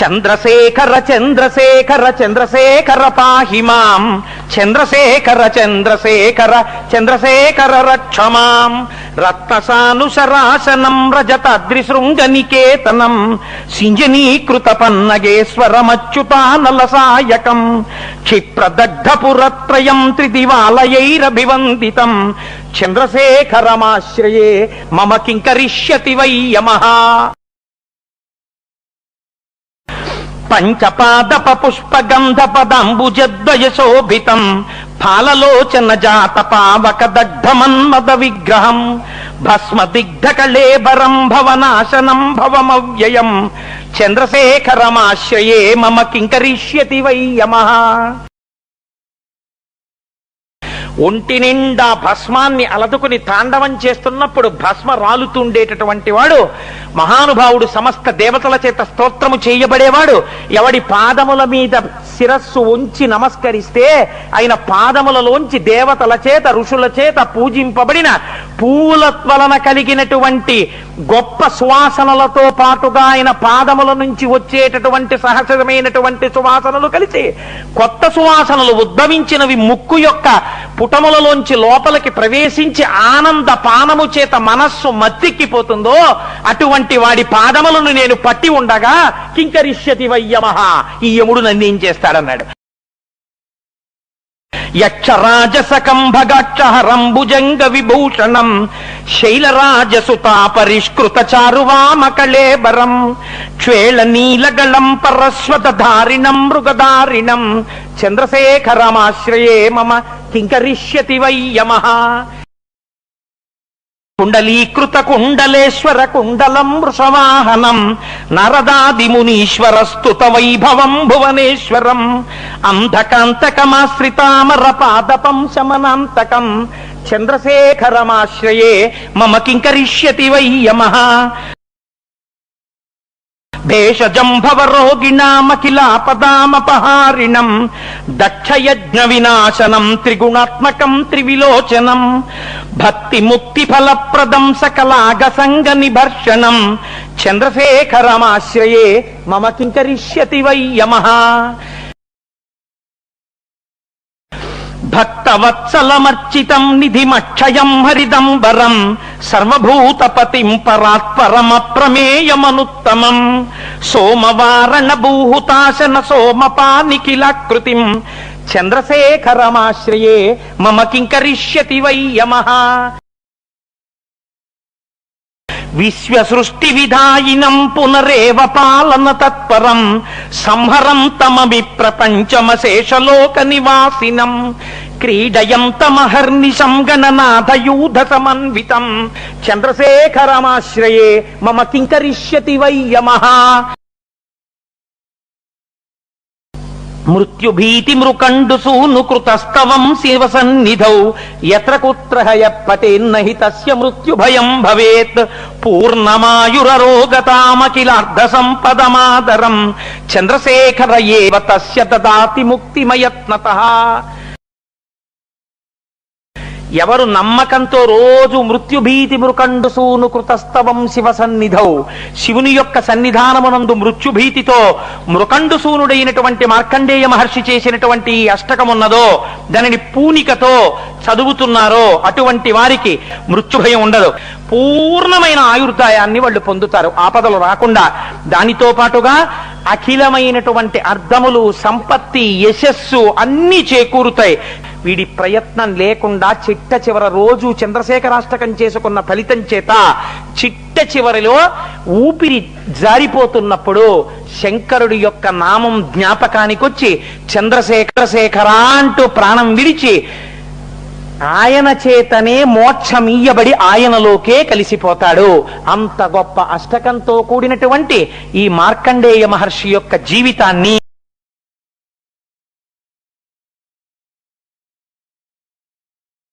చంద్రశేఖర చంద్రశేఖర చంద్రశేఖర పాహి మాం చంద్రశేఖర చంద్రశేఖర చంద్రశేఖర రక్ష మాం రత్నసానుసరాసనం రజతాద్రిశృంగనికేతనం సింజనీకృత పన్నగేశ్వరమచ్యుతానలసాయకం క్షిప్రదగ్ధపురత్రయం త్రిదివాలయైరభివందితం చంద్రశేఖరమాశ్రయే మమ కింకరిష్యతి వై యమః. పంచపాదప పుష్పగంధ పదాంబుజద్వయ శోభితం ఫాలలోచన జాత పావక దగ్ధమన్మద విగ్రహం భస్మదిగ్ధ కళేబరం భవనాశనం భవమవ్యయం చంద్రశేఖరమాశ్రయే మమ కింకరిష్యతి వై యమః. ఒంటి నిండా భస్మాన్ని అలదుకుని తాండవం చేస్తున్నప్పుడు భస్మ రాలుతుండేటటువంటి వాడు మహానుభావుడు, సమస్త దేవతల చేత స్తోత్రము చేయబడేవాడు. ఎవడి పాదముల మీద శిరస్సు ఉంచి నమస్కరిస్తే ఆయన పాదములలోంచి దేవతల చేత ఋషుల చేత పూజింపబడిన పూల వలన కలిగినటువంటి గొప్ప సువాసనలతో పాటుగా ఆయన పాదముల నుంచి వచ్చేటటువంటి సహజమైనటువంటి సువాసనలు కలిసి కొత్త సువాసనలు ఉద్భవించినవి ముక్కు యొక్క పుటములలోంచి లోపలికి ప్రవేశించి ఆనంద పానము చేత మనస్సు మత్తిక్కిపోతుందో అటువంటి వాడి పాదములను నేను పట్టి ఉండగా కింకరిష్యతి వై యమః, ఈ యముడు నన్నేం చేస్తాడన్నాడు. యక్షరాజసకంభగాక్షహరంబుజంగ విభూషణం శైలరాజసుతా పరిష్కృత చారువామకళేబరం క్షేళ నీలగళం పరస్వతధారిణం మృగధారిణం చంద్రశేఖరమాశ్రయే మమ కింకరిష్యతి వై యమః. కుండలీకృత కుండలేశ్వర కుండలం వృషవాహనం నరదాదిమునీశ్వర స్తుత వైభవం భువనేశ్వరం అంధకాంతకమాశ్రితామర పాదపం శమనాంతకం చంద్రశేఖరమాశ్రయే మమ కింకరిష్యతి వై యమః. భేషజం భవరోగిణామఖిలాపదామపహారిణం దక్షయజ్ఞ వినాశనం త్రిగుణాత్మకం త్రివిలోచనం భక్తి ముక్తి ఫలప్రదం సకలాగ సంగ నిభర్షణం చంద్రశేఖరమాశ్రయే మమ కింకరిష్యతి వై యమః. భక్తవత్సలమర్చితం నిధిమక్షయం హరిదంబరం సర్వభూతపతిం పరాత్పరమప్రమేయమనుత్తమం సోమవారణ భూహుతాశన సోమపానిఖిలాకృతిం చంద్రశేఖరమాశ్రయే మమ కింకరిష్యతి వై యమః. విశ్వసృష్టి విధాయినం పునరేవ పాలన తత్పరం సంహరం తమమి ప్రపంచమశేషలోక నివాసినం క్రీడయంతమహర్నిశం గణనాథయూధ సమన్వితం చంద్రశేఖరమాశ్రయే మమ కింకరిష్యతి why M. మృత్యుభీతి Mrikandu soon కృతస్తవం Shiva సన్నిధౌ యత్ర కుత్ర పతేన్నహి తస్య మృత్యుభయం భవేత్ పూర్ణమాయురరోగతామఖిలార్ధ సంపదమాదరం చంద్రశేఖర ఏవ తస్య దదాతి ముక్తిమయత్నతః. ఎవరు నమ్మకంతో రోజు మృత్యుభీతి మృకండు సూను కృతస్తవం శివ సన్నిధౌ శివుని యొక్క సన్నిధానమునందు మృత్యుభీతితో మృకండు సూనుడైనటువంటి మార్కండేయ మహర్షి చేసినటువంటి ఈ అష్టకమున్నదో దానిని పూనికతో చదువుతున్నారో అటువంటి వారికి మృత్యుభయం ఉండదు. పూర్ణమైన ఆయుర్దాయాన్ని వాళ్ళు పొందుతారు, ఆపదలు రాకుండా. దానితో పాటుగా అఖిలమైనటువంటి అర్థములు, సంపత్తి, యశస్సు అన్నీ చేకూరుతాయి. వీడి ప్రయత్నం లేకుండా చిట్ట చివర రోజు చంద్రశేఖరాష్టకం చేసుకున్న ఫలితం చేత చిట్ట చివరిలో ఊపిరి జారిపోతున్నప్పుడు శంకరుడి యొక్క నామం జ్ఞాపకానికొచ్చి చంద్రశేఖర అంటూ ప్రాణం విడిచి ఆయన చేతనే మోక్షమీయబడి ఆయనలోకే కలిసిపోతాడు. అంత గొప్ప అష్టకంతో కూడినటువంటి ఈ మార్కండేయ మహర్షి యొక్క జీవితాన్ని